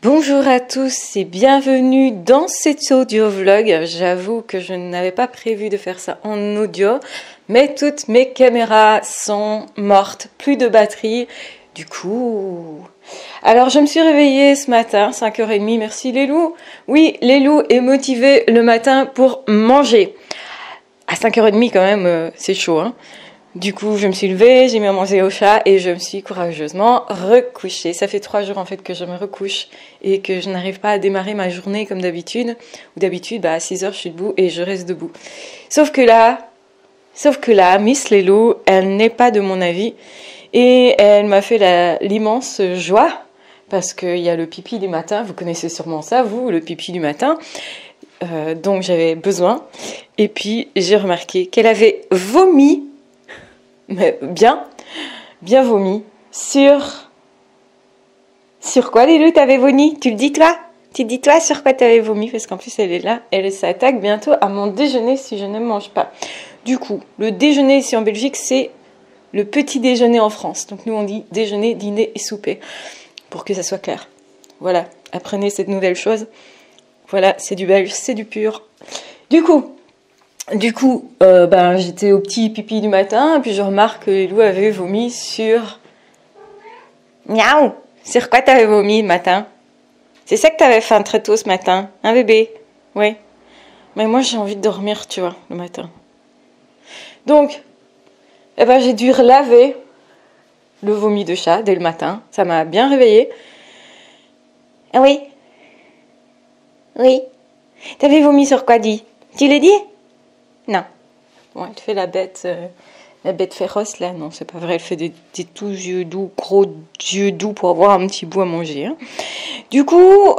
Bonjour à tous et bienvenue dans cet audio vlog. J'avoue que je n'avais pas prévu de faire ça en audio, mais toutes mes caméras sont mortes, plus de batterie. Du coup, alors je me suis réveillée ce matin, 5h30, merci Lélou. Oui, Lélou est motivé le matin pour manger. À 5h30 quand même, c'est chaud, hein. Du coup, je me suis levée, j'ai mis à manger au chat et je me suis courageusement recouchée. Ça fait 3 jours en fait que je me recouche et que je n'arrive pas à démarrer ma journée comme d'habitude. Ou d'habitude, à 6h, je suis debout et je reste debout. Sauf que là, Miss Lelou, elle n'est pas de mon avis et elle m'a fait l'immense joie parce qu'il y a le pipi du matin. Vous connaissez sûrement ça, vous, le pipi du matin. Donc j'avais besoin. Et puis j'ai remarqué qu'elle avait vomi. Mais bien vomi. Sur quoi, Lilou, t'avais vomi? Tu le dis toi? Tu dis toi sur quoi t'avais vomi? Parce qu'en plus, elle est là. Elle s'attaque bientôt à mon déjeuner si je ne mange pas. Du coup, le déjeuner ici en Belgique, c'est le petit déjeuner en France. Donc nous, on dit déjeuner, dîner et souper. Pour que ça soit clair. Voilà, apprenez cette nouvelle chose. Voilà, c'est du belge, c'est du pur. Du coup, j'étais au petit pipi du matin, et puis je remarque que Lou avait vomi sur... Miaou! Sur quoi t'avais vomi le matin? C'est ça que t'avais faim très tôt ce matin, hein bébé? Oui. Mais moi j'ai envie de dormir, tu vois, le matin. Donc, j'ai dû relaver le vomi de chat dès le matin. Ça m'a bien réveillée. Ah oui? Oui. T'avais vomi sur quoi, dis? Tu l'as dit? Non. Bon, elle fait la bête féroce, là. Non, c'est pas vrai. Elle fait des tout yeux doux, gros yeux doux pour avoir un petit bout à manger. Hein. Du coup,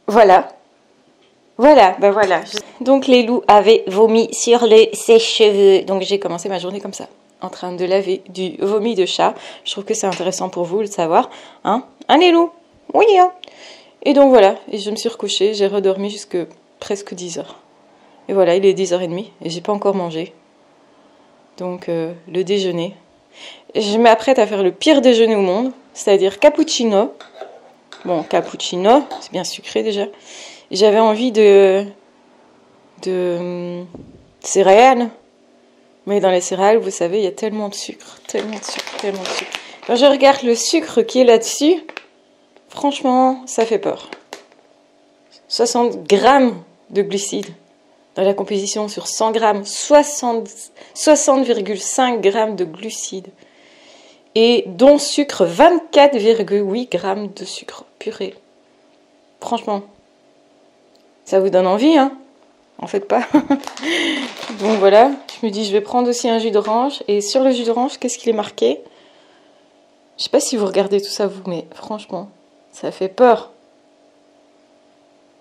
voilà. Voilà. Donc, les loups avaient vomi sur ses cheveux. Donc, j'ai commencé ma journée comme ça, en train de laver du vomi de chat. Je trouve que c'est intéressant pour vous de savoir. Hein, les loups? Oui, hein. Et donc, voilà. Et je me suis recouchée. J'ai redormi jusque presque 10h. Et voilà, il est 10h30 et j'ai pas encore mangé. Donc, le déjeuner. Je m'apprête à faire le pire déjeuner au monde, c'est-à-dire cappuccino. Bon, cappuccino, c'est bien sucré déjà. J'avais envie de céréales. Mais dans les céréales, vous savez, il y a tellement de sucre. Quand je regarde le sucre qui est là-dessus, franchement, ça fait peur. 60 grammes de glucides. Dans la composition sur 100 grammes, 60,5 grammes de glucides. Et dont sucre, 24,8 grammes de sucre purée. Franchement, ça vous donne envie, hein? En faites pas. Donc voilà, je me dis, je vais prendre aussi un jus d'orange. Et sur le jus d'orange, qu'est-ce qu'il est marqué? Je sais pas si vous regardez tout ça, vous, mais franchement, ça fait peur.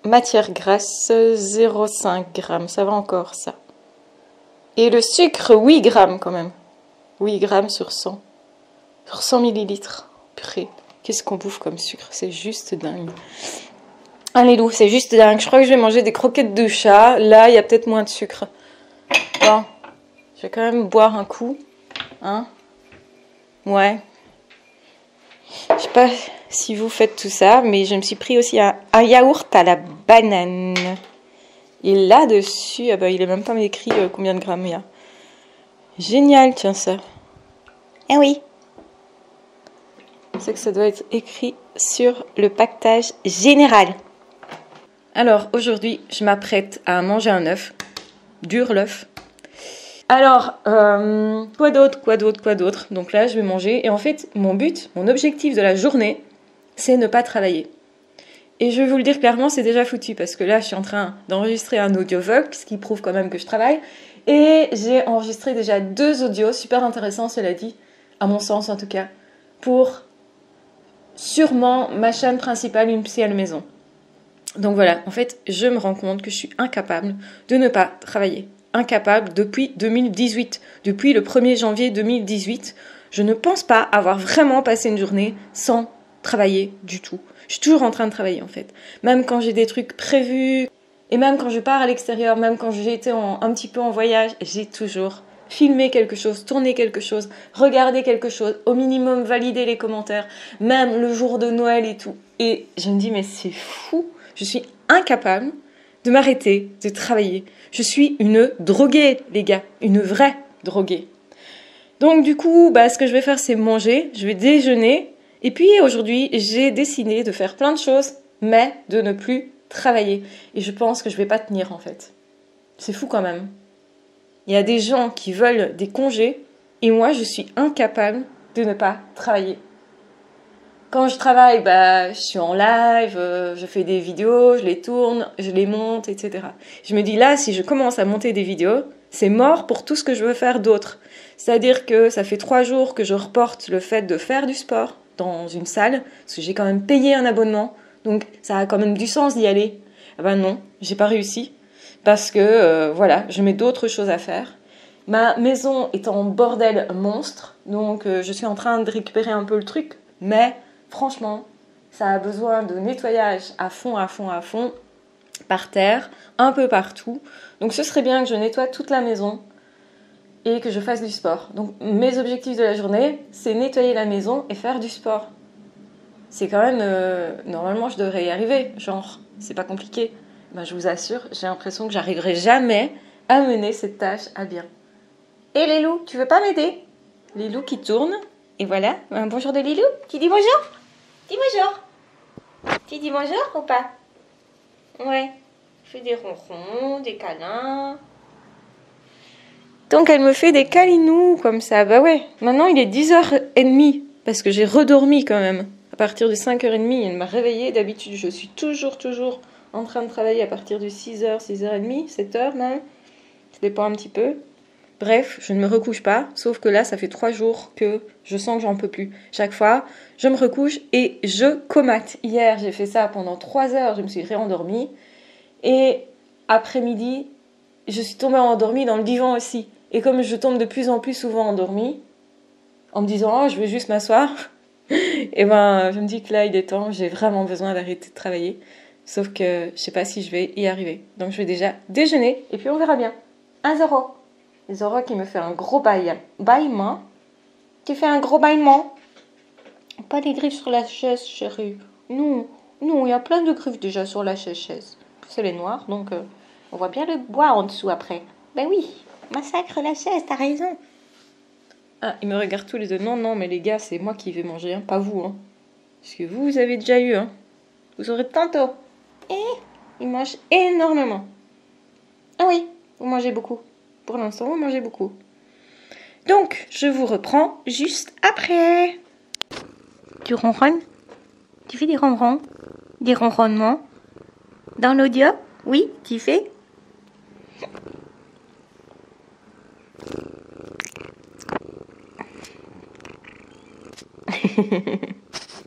Matière grasse, 0,5 g, ça va encore ça. Et le sucre, 8 grammes quand même. 8 grammes sur 100. Sur 100 millilitres. Purée, qu'est-ce qu'on bouffe comme sucre? C'est juste dingue. Allez, Lou, c'est juste dingue. Je crois que je vais manger des croquettes de chat. Là, il y a peut-être moins de sucre. Bon, je vais quand même boire un coup. Hein? Ouais. Je sais pas si vous faites tout ça, mais je me suis pris aussi un yaourt à la banane. Et là-dessus, il est même pas écrit combien de grammes il y a. Génial, tiens ça. Eh oui. C'est que ça doit être écrit sur le pactage général. Alors, aujourd'hui, je m'apprête à manger un œuf. Dur l'œuf. Alors, quoi d'autre? Donc là, je vais manger. Et en fait, mon objectif de la journée, c'est ne pas travailler. Et je vais vous le dire clairement, c'est déjà foutu. Parce que là, je suis en train d'enregistrer un audio vlog, ce qui prouve quand même que je travaille. Et j'ai enregistré déjà 2 audios, super intéressants, cela dit, à mon sens en tout cas, pour sûrement ma chaîne principale, une psy à la maison. Donc voilà, en fait, je me rends compte que je suis incapable de ne pas travailler. Incapable depuis 2018. Depuis le 1er janvier 2018, je ne pense pas avoir vraiment passé une journée sans travailler du tout. Je suis toujours en train de travailler en fait. Même quand j'ai des trucs prévus, et même quand je pars à l'extérieur, même quand j'ai été un petit peu en voyage, j'ai toujours filmer quelque chose, tourner quelque chose, regarder quelque chose, au minimum valider les commentaires, même le jour de Noël et tout. Et je me dis, mais c'est fou, je suis incapable de m'arrêter, de travailler. Je suis une droguée, les gars, une vraie droguée. Donc du coup, ce que je vais faire, c'est manger, je vais déjeuner. Et puis aujourd'hui, j'ai décidé de faire plein de choses, mais de ne plus travailler. Et je pense que je vais pas tenir en fait. C'est fou quand même. Il y a des gens qui veulent des congés et moi, je suis incapable de ne pas travailler. Quand je travaille, je suis en live, je fais des vidéos, je les tourne, je les monte, etc. Je me dis là, si je commence à monter des vidéos, c'est mort pour tout ce que je veux faire d'autre. C'est-à-dire que ça fait 3 jours que je reporte le fait de faire du sport dans une salle, parce que j'ai quand même payé un abonnement, donc ça a quand même du sens d'y aller. Ah ben non, j'ai pas réussi, parce que voilà, je mets d'autres choses à faire. Ma maison est en bordel monstre, donc je suis en train de récupérer un peu le truc, mais franchement, ça a besoin de nettoyage à fond, par terre, un peu partout. Donc ce serait bien que je nettoie toute la maison et que je fasse du sport. Donc mes objectifs de la journée, c'est nettoyer la maison et faire du sport. C'est quand même... normalement, je devrais y arriver. Genre, c'est pas compliqué. Je vous assure, j'ai l'impression que j'arriverai jamais à mener cette tâche à bien. Et Lilou, tu veux pas m'aider? Lilou qui tourne. Et voilà, un bonjour de Lilou. Tu dis bonjour? Dis bonjour. Tu dis bonjour ou pas? Ouais. Je fais des ronrons, des câlins. Donc elle me fait des câlinous comme ça. Bah ouais, maintenant il est 10h30 parce que j'ai redormi quand même. À partir de 5h30, elle m'a réveillée. D'habitude, je suis toujours en train de travailler à partir de 6h, 6h30, 7h même. Ça dépend un petit peu. Bref, je ne me recouche pas, sauf que là, ça fait 3 jours que je sens que j'en peux plus. Chaque fois, je me recouche et je comate. Hier, j'ai fait ça pendant 3 heures, je me suis réendormie. Et après-midi, je suis tombée endormie dans le divan aussi. Et comme je tombe de plus en plus souvent endormie, en me disant « Oh, je vais juste m'asseoir », et je me dis que là, il est temps, j'ai vraiment besoin d'arrêter de travailler. Sauf que je sais pas si je vais y arriver. Donc je vais déjà déjeuner et puis on verra bien. 1 Zoro. Zoro qui me fait un gros bâillement. Tu fais un gros bâillement. Pas des griffes sur la chaise, chérie. Non, il y a plein de griffes déjà sur la chaise. C'est les noirs, donc on voit bien le bois en dessous après. Ben oui, massacre la chaise, t'as raison. Ah, ils me regardent tous les deux. Non, mais les gars, c'est moi qui vais manger, hein, pas vous. Hein. Parce que vous avez déjà eu. Hein. Vous aurez tantôt. Et ils mangent énormément. Ah oui, vous mangez beaucoup. Pour l'instant, vous mangez beaucoup. Donc, je vous reprends juste après. Tu ronronnes? Tu fais des ronrons? Des ronronnements? Dans l'audio? Oui, tu fais?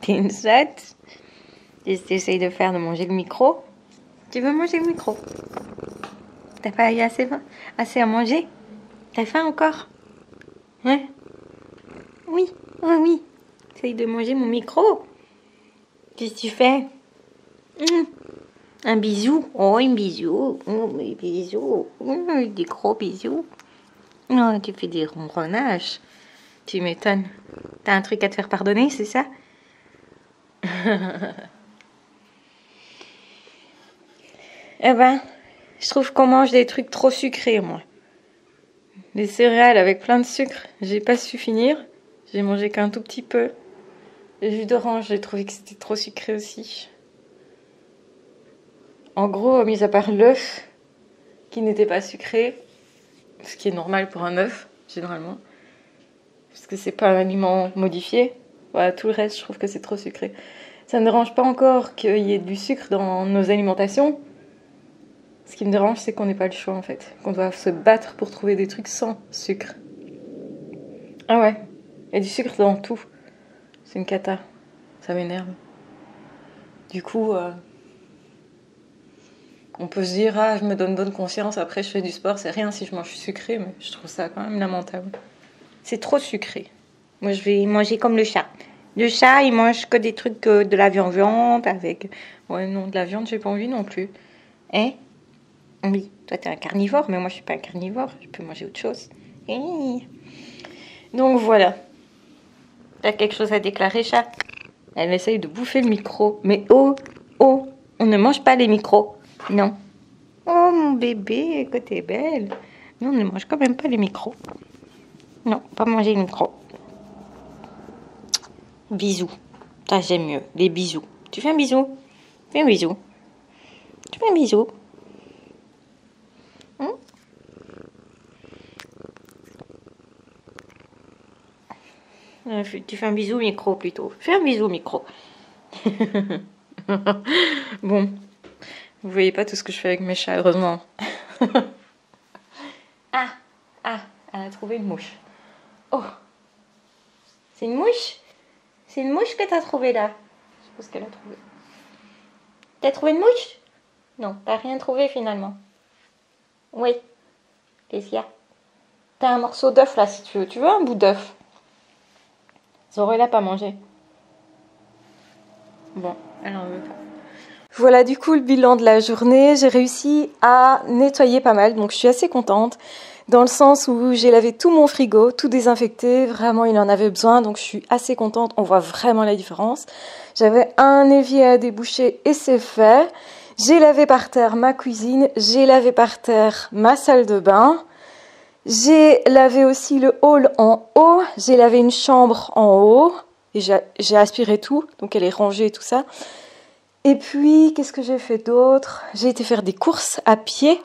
T'es une chatte. J'essaye de faire de manger le micro. Tu veux manger le micro? T'as pas eu assez à manger? T'as faim encore? Ouais. Oui, oui. Essaye de manger mon micro. Qu'est-ce que tu fais? Un bisou. Oh, un bisou. Oh, des bisous. Des gros bisous. Oh, tu fais des ronronnages. Tu m'étonnes. T'as un truc à te faire pardonner, c'est ça? Eh ben, je trouve qu'on mange des trucs trop sucrés, moi. Des céréales avec plein de sucre, j'ai pas su finir. J'ai mangé qu'un tout petit peu. Le jus d'orange, j'ai trouvé que c'était trop sucré aussi. En gros, mis à part l'œuf, qui n'était pas sucré, ce qui est normal pour un œuf, généralement, parce que c'est pas un aliment modifié. Voilà, tout le reste, je trouve que c'est trop sucré. Ça ne dérange pas encore qu'il y ait du sucre dans nos alimentations. Ce qui me dérange, c'est qu'on n'ait pas le choix, en fait. Qu'on doit se battre pour trouver des trucs sans sucre. Ah ouais, il y a du sucre dans tout. C'est une cata. Ça m'énerve. Du coup, on peut se dire, ah, je me donne bonne conscience, après je fais du sport, c'est rien si je mange sucré, mais je trouve ça quand même lamentable. C'est trop sucré. Moi, je vais manger comme le chat. Le chat, il mange que des trucs, de la viande avec... Ouais, non, de la viande, j'ai pas envie non plus. Hein? Oui, toi, t'es un carnivore, mais moi, je suis pas un carnivore. Je peux manger autre chose. Donc voilà. T'as quelque chose à déclarer, chat? Elle essaye de bouffer le micro. Mais oh, oh, on ne mange pas les micros. Non. Oh mon bébé, que t'es belle. Mais on ne mange quand même pas les micros. Non, pas manger les micros. Bisous. Ça, j'aime mieux, les bisous. Tu fais un bisou? Fais un bisou. Tu fais un bisou? Tu fais un bisou au micro plutôt. Fais un bisou au micro. Bon. Vous voyez pas tout ce que je fais avec mes chats, heureusement. Ah, elle a trouvé une mouche. Oh, c'est une mouche? C'est une mouche que t'as trouvée là? Je sais pas ce qu'elle a trouvé. T'as trouvé une mouche? Non, t'as rien trouvé finalement. Oui. Qu'est-ce qu'il y a? T'as un morceau d'œuf là si tu veux. Tu veux un bout d'œuf? Zoro il a pas mangé. Bon, elle en veut pas. Voilà du coup le bilan de la journée. J'ai réussi à nettoyer pas mal, donc je suis assez contente. Dans le sens où j'ai lavé tout mon frigo, tout désinfecté. Vraiment, il en avait besoin, donc je suis assez contente. On voit vraiment la différence. J'avais un évier à déboucher et c'est fait. J'ai lavé par terre ma cuisine. J'ai lavé par terre ma salle de bain. J'ai lavé aussi le hall en haut. J'ai lavé une chambre en haut. Et j'ai aspiré tout, donc elle est rangée et tout ça. Et puis, qu'est-ce que j'ai fait d'autre? J'ai été faire des courses à pied.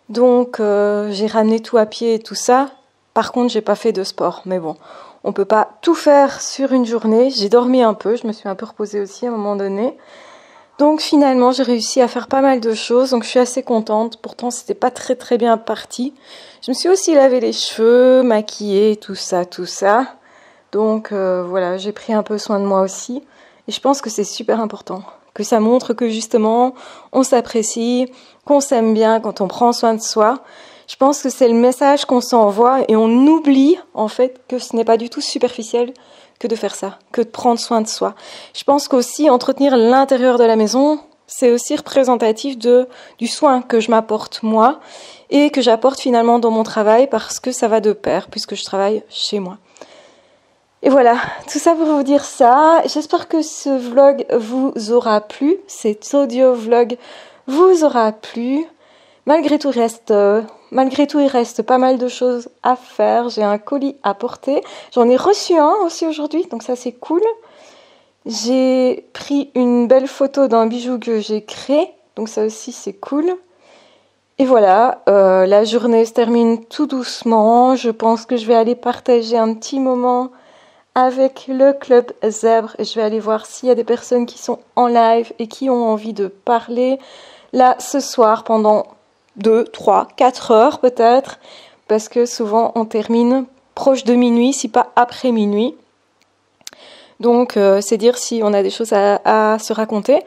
Donc, j'ai ramené tout à pied et tout ça. Par contre, j'ai pas fait de sport. Mais bon, on peut pas tout faire sur une journée. J'ai dormi un peu. Je me suis un peu reposée aussi à un moment donné. Donc, finalement, j'ai réussi à faire pas mal de choses. Donc, je suis assez contente. Pourtant, c'était pas très très bien parti. Je me suis aussi lavé les cheveux, maquillée, tout ça, tout ça. Donc, voilà, j'ai pris un peu soin de moi aussi. Et je pense que c'est super important. Que ça montre que justement, on s'apprécie, qu'on s'aime bien quand on prend soin de soi. Je pense que c'est le message qu'on s'envoie et on oublie en fait que ce n'est pas du tout superficiel que de faire ça, que de prendre soin de soi. Je pense qu'aussi entretenir l'intérieur de la maison, c'est aussi représentatif du soin que je m'apporte moi et que j'apporte finalement dans mon travail parce que ça va de pair puisque je travaille chez moi. Et voilà, tout ça pour vous dire ça. J'espère que ce vlog vous aura plu. Cet audio vlog vous aura plu. Malgré tout, il reste pas mal de choses à faire. J'ai un colis à porter. J'en ai reçu un aussi aujourd'hui, donc ça c'est cool. J'ai pris une belle photo d'un bijou que j'ai créé, donc ça aussi c'est cool. Et voilà, la journée se termine tout doucement. Je pense que je vais aller partager un petit moment avec le Club Zèbre. Je vais aller voir s'il y a des personnes qui sont en live et qui ont envie de parler là ce soir pendant 2, 3, 4 heures peut-être, parce que souvent on termine proche de minuit, si pas après minuit. Donc c'est dire si on a des choses à se raconter.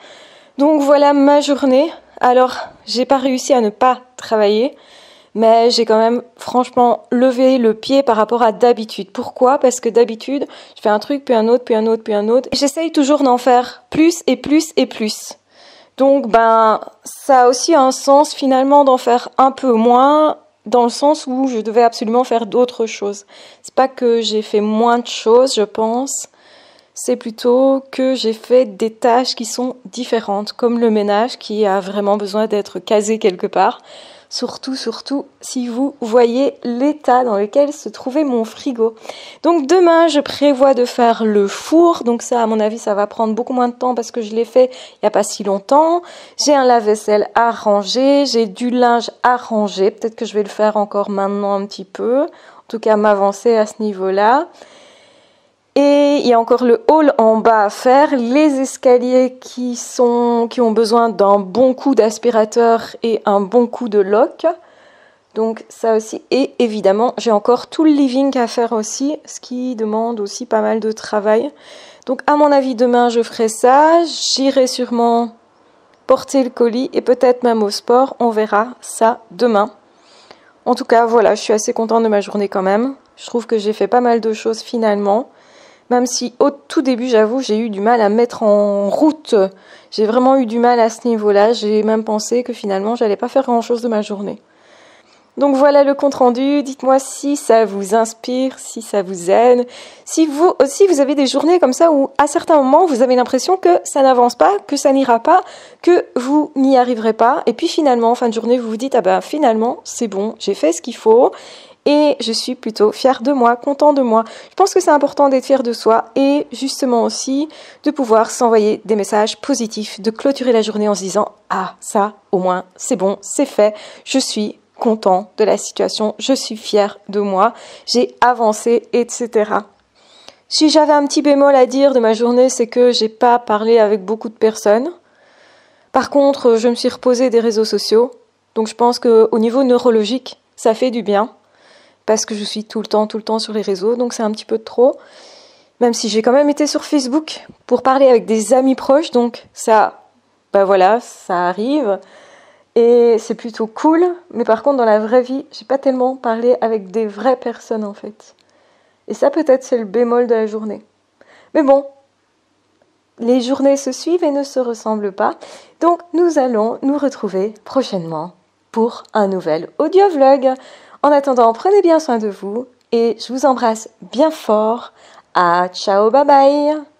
Donc voilà ma journée. Alors j'ai pas réussi à ne pas travailler, mais j'ai quand même franchement levé le pied par rapport à d'habitude. Pourquoi? Parce que d'habitude, je fais un truc, puis un autre, puis un autre, puis un autre. J'essaye toujours d'en faire plus et plus et plus. Donc ça a aussi un sens finalement d'en faire un peu moins, dans le sens où je devais absolument faire d'autres choses. C'est pas que j'ai fait moins de choses, je pense. C'est plutôt que j'ai fait des tâches qui sont différentes, comme le ménage qui a vraiment besoin d'être casé quelque part. Surtout si vous voyez l'état dans lequel se trouvait mon frigo. Donc demain, je prévois de faire le four. Donc ça, à mon avis, ça va prendre beaucoup moins de temps parce que je l'ai fait il n'y a pas si longtemps. J'ai un lave-vaisselle à ranger, j'ai du linge à ranger. Peut-être que je vais le faire encore maintenant un petit peu. En tout cas, m'avancer à ce niveau-là. Et il y a encore le hall en bas à faire, les escaliers qui ont besoin d'un bon coup d'aspirateur et un bon coup de lock. Donc ça aussi. Et évidemment, j'ai encore tout le living à faire aussi, ce qui demande aussi pas mal de travail. Donc à mon avis, demain, je ferai ça. J'irai sûrement porter le colis et peut-être même au sport. On verra ça demain. En tout cas, voilà, je suis assez contente de ma journée quand même. Je trouve que j'ai fait pas mal de choses finalement. Même si au tout début, j'avoue, j'ai eu du mal à mettre en route. J'ai vraiment eu du mal à ce niveau-là. J'ai même pensé que finalement, j'allais pas faire grand-chose de ma journée. Donc voilà le compte rendu, dites-moi si ça vous inspire, si ça vous aide, si vous aussi vous avez des journées comme ça où à certains moments vous avez l'impression que ça n'avance pas, que ça n'ira pas, que vous n'y arriverez pas, et puis finalement en fin de journée vous vous dites ah ben finalement c'est bon, j'ai fait ce qu'il faut, et je suis plutôt fière de moi, content de moi. Je pense que c'est important d'être fier de soi et justement aussi de pouvoir s'envoyer des messages positifs, de clôturer la journée en se disant ah ça au moins c'est bon, c'est fait, je suis content de la situation, je suis fière de moi, j'ai avancé, etc. Si j'avais un petit bémol à dire de ma journée, c'est que j'ai pas parlé avec beaucoup de personnes. Par contre, je me suis reposée des réseaux sociaux, donc je pense qu'au niveau neurologique, ça fait du bien, parce que je suis tout le temps sur les réseaux, donc c'est un petit peu de trop. Même si j'ai quand même été sur Facebook pour parler avec des amis proches, donc ça, ben voilà, ça arrive. Et c'est plutôt cool, mais par contre dans la vraie vie, j'ai pas tellement parlé avec des vraies personnes en fait. Et ça peut-être c'est le bémol de la journée. Mais bon, les journées se suivent et ne se ressemblent pas. Donc nous allons nous retrouver prochainement pour un nouvel audio-vlog. En attendant, prenez bien soin de vous et je vous embrasse bien fort. Ah, ciao, bye bye!